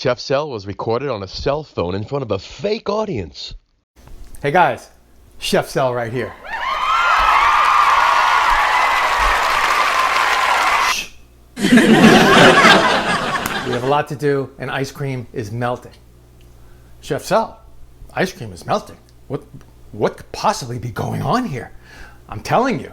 Chef Sel was recorded on a cell phone in front of a fake audience. Hey guys, Chef Sel right here. Shh. We have a lot to do and ice cream is melting. Chef Sel, ice cream is melting. What could possibly be going on here? I'm telling you.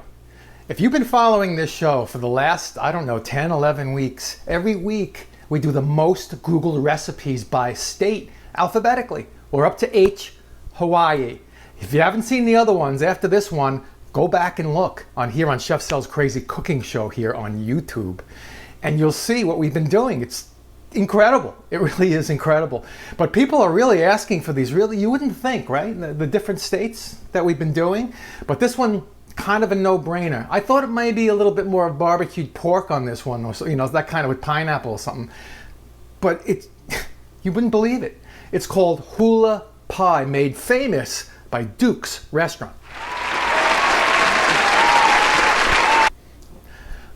If you've been following this show for the last, I don't know, 10, 11 weeks, every week we do the most Googled recipes by state alphabetically. We're up to H, Hawaii. If you haven't seen the other ones after this one, go back and look on here on Chef Sel's Crazy Cooking Show here on YouTube. And you'll see what we've been doing. It's incredible. It really is incredible. But people are really asking for these, really, you wouldn't think, right? The different states that we've been doing. But this one, kind of a no-brainer. I thought it might be a little bit more of barbecued pork on this one, or so, you know, that kind of with pineapple or something. But it's, you wouldn't believe it. It's called Hula Pie, made famous by Duke's Restaurant.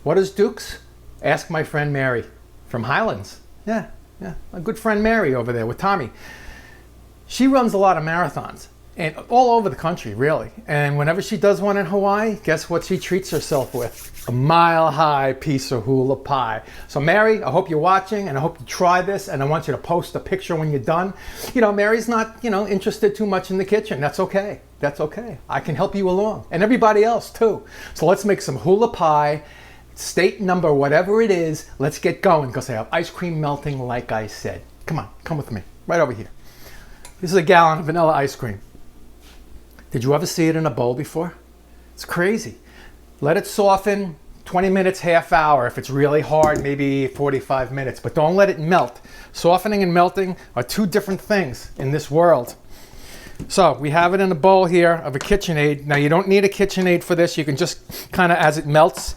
What is Duke's? Ask my friend Mary from Highlands. Yeah, a good friend Mary over there with Tommy. She runs a lot of marathons. And all over the country, really. And whenever she does one in Hawaii, guess what she treats herself with? A mile-high piece of hula pie. So Mary, I hope you're watching, and I hope you try this, and I want you to post a picture when you're done. You know, Mary's not, interested too much in the kitchen. That's okay. That's okay. I can help you along, and everybody else too. So let's make some hula pie, state number, whatever it is. Let's get going, because I have ice cream melting like I said. Come on, come with me, right over here. This is a gallon of vanilla ice cream. Did you ever see it in a bowl before? It's crazy. Let it soften, 20 minutes, half hour. If it's really hard, maybe 45 minutes, but don't let it melt. Softening and melting are two different things in this world. So we have it in a bowl here of a KitchenAid. Now you don't need a KitchenAid for this. You can just kind of, as it melts,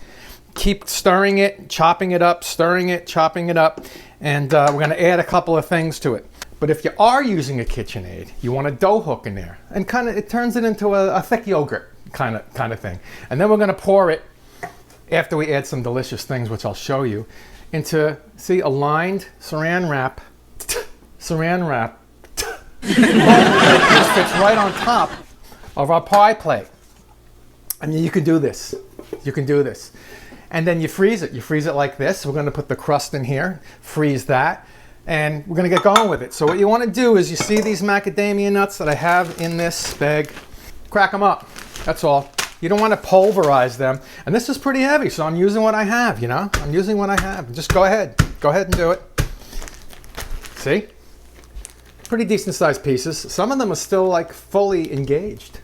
keep stirring it, chopping it up, stirring it, chopping it up, and we're gonna add a couple of things to it. But if you are using a KitchenAid, you want a dough hook in there, and it turns it into a thick yogurt kind of thing. And then we're going to pour it, after we add some delicious things, which I'll show you, into, see, a lined saran wrap, which fits right on top of our pie plate. And you can do this. You can do this. And then you freeze it. You freeze it like this. We're going to put the crust in here, freeze that. And we're gonna get going with it. So what you wanna do is, you see these macadamia nuts that I have in this bag? Crack them up, that's all. You don't wanna pulverize them. And this is pretty heavy, so I'm using what I have, I'm using what I have. Just go ahead and do it. See? Pretty decent sized pieces. Some of them are still like fully engaged.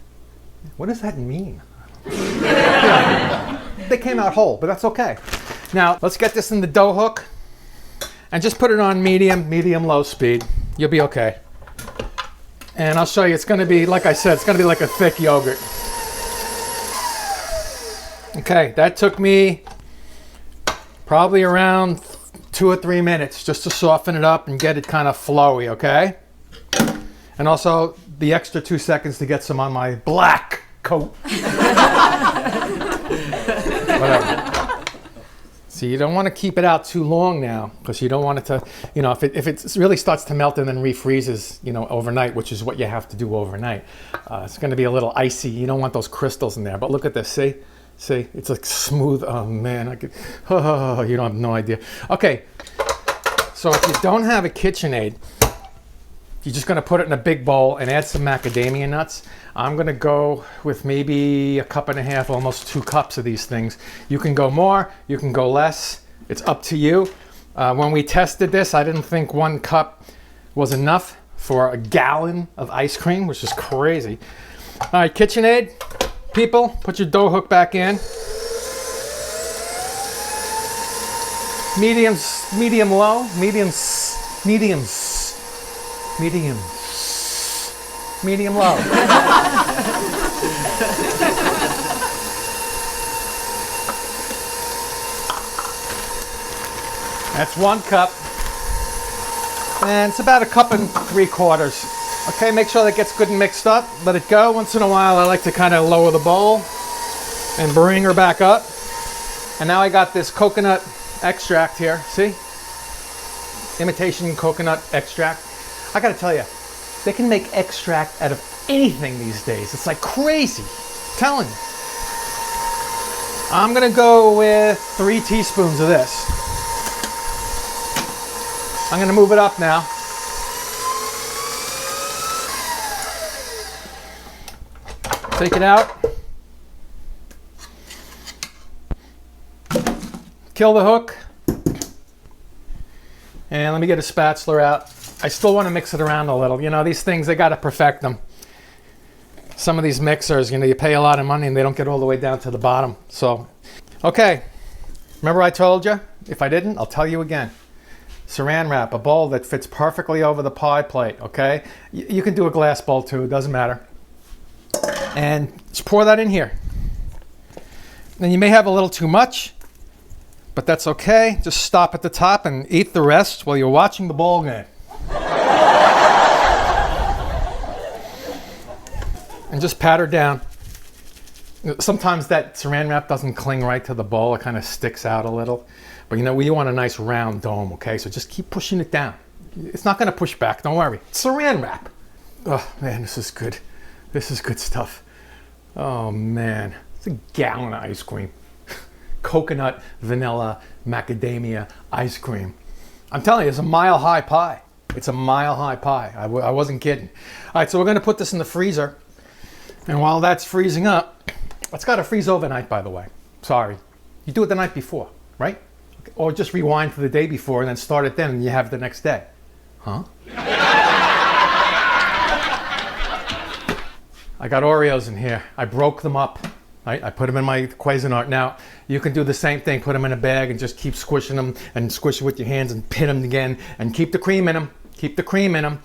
What does that mean? They came out whole, but that's okay. Now, let's get this in the dough hook. And just put it on medium, low speed. You'll be okay. And I'll show you, it's gonna be, like I said, it's gonna be like a thick yogurt. Okay, that took me probably around 2 or 3 minutes just to soften it up and get it kind of flowy, okay? And also the extra 2 seconds to get some on my black coat. Whatever. So you don't want to keep it out too long now, because you don't want it to, if it really starts to melt and then refreezes, overnight, which is what you have to do overnight, it's going to be a little icy. You don't want those crystals in there. But look at this, see, it's like smooth. Oh man, you don't have no idea. Okay, so if you don't have a KitchenAid, you're just going to put it in a big bowl and add some macadamia nuts. I'm going to go with maybe 1.5 cups, almost 2 cups of these things. You can go more, you can go less. It's up to you. When we tested this, I didn't think 1 cup was enough for a gallon of ice cream, which is crazy. All right, KitchenAid, people, put your dough hook back in. Medium low, medium low. That's 1 cup. And it's about 1.75 cups. Okay, make sure that gets good and mixed up. Let it go. Once in a while, I like to kind of lower the bowl and bring her back up. And now I got this coconut extract here. See? imitation coconut extract. I gotta tell you, they can make extract out of anything these days. It's like crazy. I'm telling you. I'm gonna go with 3 teaspoons of this. I'm gonna move it up now. Take it out. Kill the hook. And let me get a spatula out. I still want to mix it around a little. You know, these things, they got to perfect them. Some of these mixers, you know, you pay a lot of money and they don't get all the way down to the bottom. So, okay. Remember I told you? If I didn't, I'll tell you again. Saran wrap, a bowl that fits perfectly over the pie plate, okay? You can do a glass bowl too, it doesn't matter. And just pour that in here. Then you may have a little too much, but that's okay. Just stop at the top and eat the rest while you're watching the ball game. And just pat her down. Sometimes that saran wrap doesn't cling right to the bowl. It kind of sticks out a little. But you know, we want a nice round dome, okay? So just keep pushing it down. It's not going to push back, don't worry. It's saran wrap. Oh, man, this is good. This is good stuff. Oh, man. It's a gallon of ice cream. Coconut, vanilla, macadamia ice cream. I'm telling you, it's a mile-high pie. It's a mile-high pie. I wasn't kidding. All right, so we're going to put this in the freezer. And while that's freezing up, it's got to freeze overnight, by the way. Sorry. You do it the night before, right? Or just rewind to the day before and then start it then and you have it the next day. Huh? I got Oreos in here. I broke them up. Right? I put them in my Cuisinart. Now, you can do the same thing. Put them in a bag and just keep squishing them and squish it with your hands and pin them again and keep the cream in them. Keep the cream in them.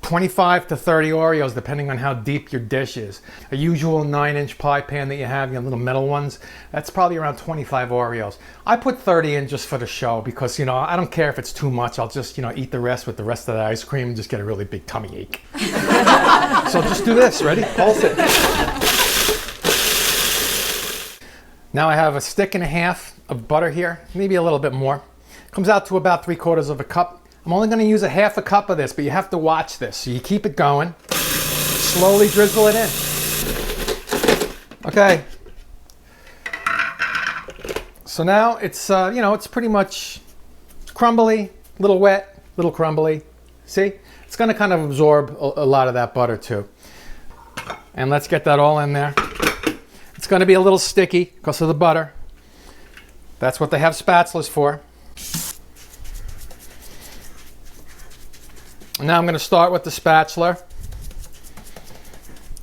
25 to 30 Oreos, depending on how deep your dish is. A usual 9-inch pie pan that you have, you know, little metal ones, that's probably around 25 Oreos. I put 30 in just for the show because, you know, I don't care if it's too much. I'll just, you know, eat the rest with the rest of the ice cream and just get a really big tummy ache. So just do this. Ready? Pulse it. Now I have a stick and a half of butter here, maybe a little bit more. Comes out to about 3/4 of a cup. I'm only going to use a half a cup of this, but you have to watch this. So you keep it going. Slowly drizzle it in. Okay. So now it's, you know, it's pretty much crumbly, a little wet, a little crumbly. See? It's going to kind of absorb a lot of that butter too. And let's get that all in there. It's going to be a little sticky because of the butter. That's what they have spatulas for. Now I'm going to start with the spatula.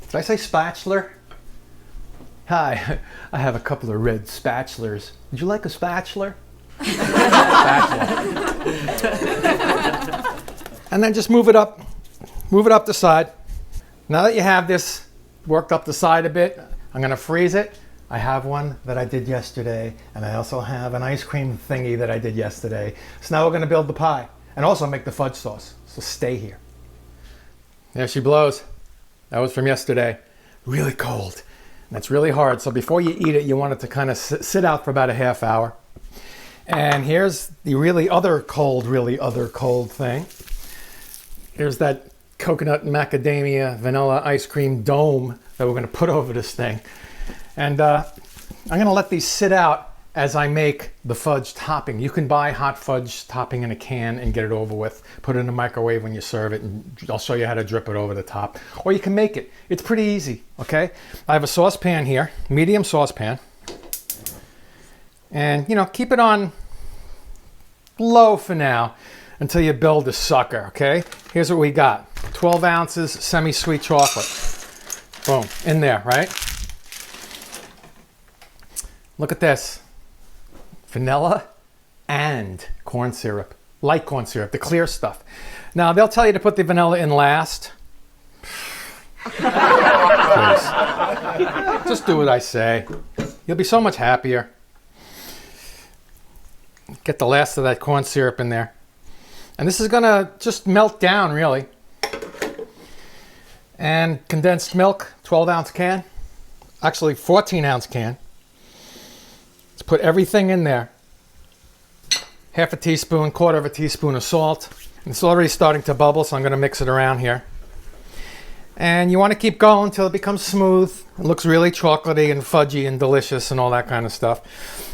Did I say spatula? Hi, I have a couple of red spatulas. Would you like a spatula? Spatula. And then just move it up the side. Now that you have this worked up the side a bit, I'm going to freeze it. I have one that I did yesterday, and I also have an ice cream thingy that I did yesterday. So now we're going to build the pie and also make the fudge sauce. So stay here. There she blows. That was from yesterday. Really cold. And that's really hard. So before you eat it, you want it to kind of sit out for about a half hour. And here's the really other cold thing. Here's that coconut macadamia vanilla ice cream dome that we're going to put over this thing. And I'm going to let these sit out as I make the fudge topping. You can buy hot fudge topping in a can and get it over with. Put it in the microwave when you serve it, and I'll show you how to drip it over the top. Or you can make it. It's pretty easy, okay? I have a saucepan here, medium saucepan. And, you know, keep it on low for now until you build the sucker, okay? Here's what we got. 12 ounces semi-sweet chocolate. Boom, in there, right? Look at this. Vanilla and corn syrup, light corn syrup, the clear stuff. Now, they'll tell you to put the vanilla in last. Please. Just do what I say. You'll be so much happier. Get the last of that corn syrup in there. And this is going to just melt down, really. And condensed milk, 12-ounce can. Actually, 14-ounce can. Let's put everything in there. half a teaspoon, quarter of a teaspoon of salt. And it's already starting to bubble, so I'm going to mix it around here. And you want to keep going until it becomes smooth. It looks really chocolatey and fudgy and delicious and all that kind of stuff.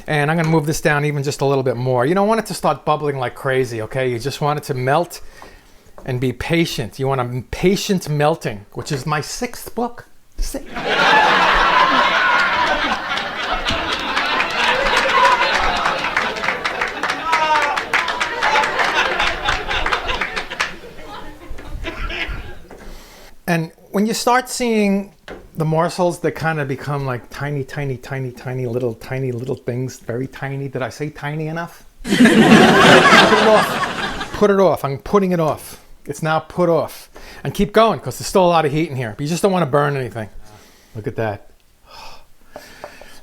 And I'm going to move this down even just a little bit more. You don't want it to start bubbling like crazy, okay? You just want it to melt and be patient. You want a patient melting, which is my 6th book. And when you start seeing the morsels that kind of become like tiny little things, very tiny. Did I say tiny enough? Put it off. Put it off. I'm putting it off. It's now put off. And keep going because there's still a lot of heat in here. But you just don't want to burn anything. Look at that.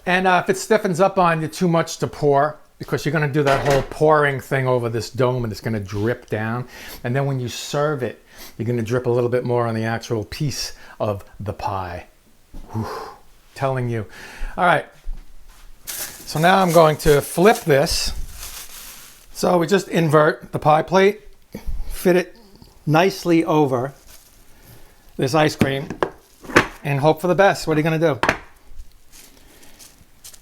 And if it stiffens up on you too much to pour, because you're going to do that whole pouring thing over this dome and it's going to drip down. And then when you serve it, you're going to drip a little bit more on the actual piece of the pie. Whew, telling you. All right. So now I'm going to flip this. So we just invert the pie plate, fit it nicely over this ice cream, and hope for the best. What are you going to do?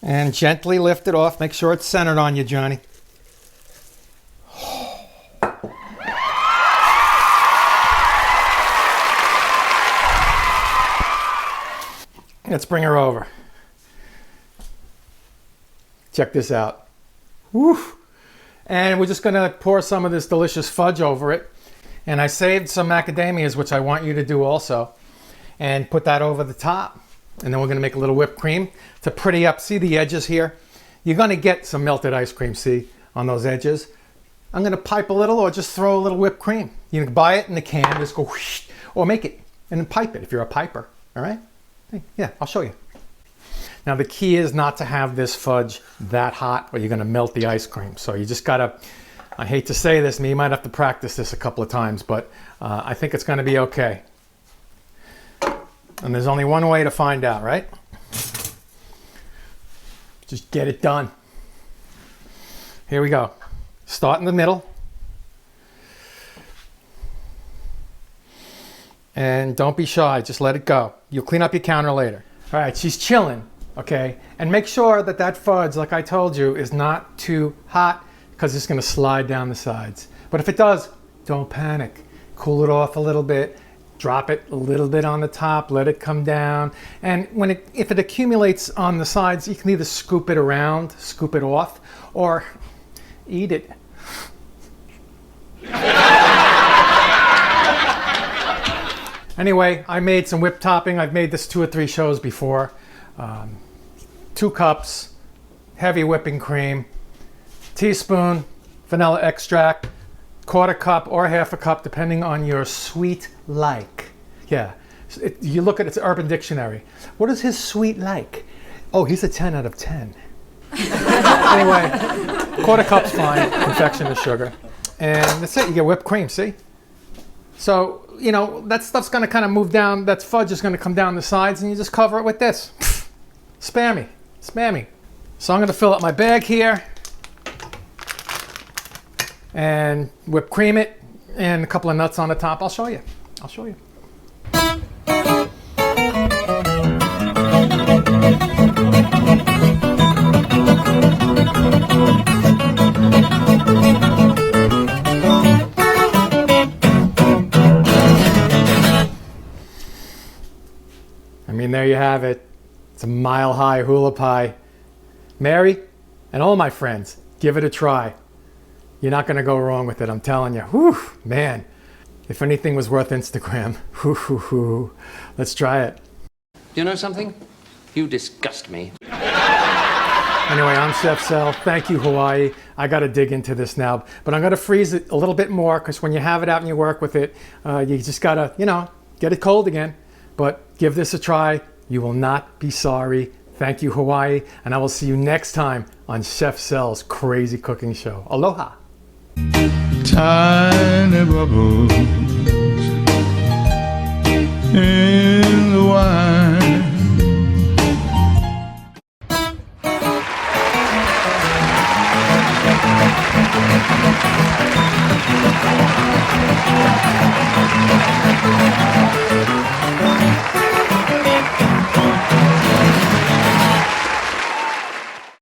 And gently lift it off. Make sure it's centered on you, Johnny. Let's bring her over. Check this out. Woo! And we're just going to pour some of this delicious fudge over it. And I saved some macadamias, which I want you to do also. And put that over the top. And then we're going to make a little whipped cream to pretty up. See the edges here? You're going to get some melted ice cream, see, on those edges. I'm going to pipe a little or just throw a little whipped cream. You can buy it in the can, just go whoosh, or make it and then pipe it if you're a piper. All right? Yeah, I'll show you. Now the key is not to have this fudge that hot or you're going to melt the ice cream. So you just got to, I hate to say this, you might have to practice this a couple of times, but I think it's going to be okay. And there's only one way to find out, right? Just get it done. Here we go. Start in the middle. And don't be shy, just let it go. You'll clean up your counter later. All right, she's chilling, okay? And make sure that that fudge, like I told you, is not too hot because it's gonna slide down the sides. But if it does, don't panic. Cool it off a little bit, drop it a little bit on the top, let it come down. And if it accumulates on the sides, you can either scoop it around, scoop it off, or eat it. Anyway, I made some whipped topping. I've made this 2 or 3 shows before. 2 cups, heavy whipping cream, teaspoon vanilla extract, 1/4 cup or 1/2 cup, depending on your sweet like. Yeah, you look at its Urban Dictionary. What is his sweet like? Oh, he's a 10 out of 10. Anyway, 1/4 cup's fine, confectioner's sugar. And that's it, you get whipped cream, see? So, you know, that stuff's gonna kind of move down, that fudge is gonna come down the sides and you just cover it with this. Spammy, spammy. So I'm gonna fill up my bag here and whip cream it and a couple of nuts on the top. I'll show you, I'll show you. I mean, there you have it. It's a mile-high hula pie. Mary and all my friends, give it a try. You're not going to go wrong with it, I'm telling you. Whew, man, if anything was worth Instagram, let's try it. You know something? You disgust me. Anyway, I'm Chef Sel. Thank you, Hawaii. I got to dig into this now, but I'm going to freeze it a little bit more because when you have it out and you work with it, you just got to, you know, get it cold again. But give this a try. You will not be sorry. Thank you, Hawaii. And I will see you next time on Chef Sel's Crazy Cooking Show. Aloha. Tiny bubbles in the wine.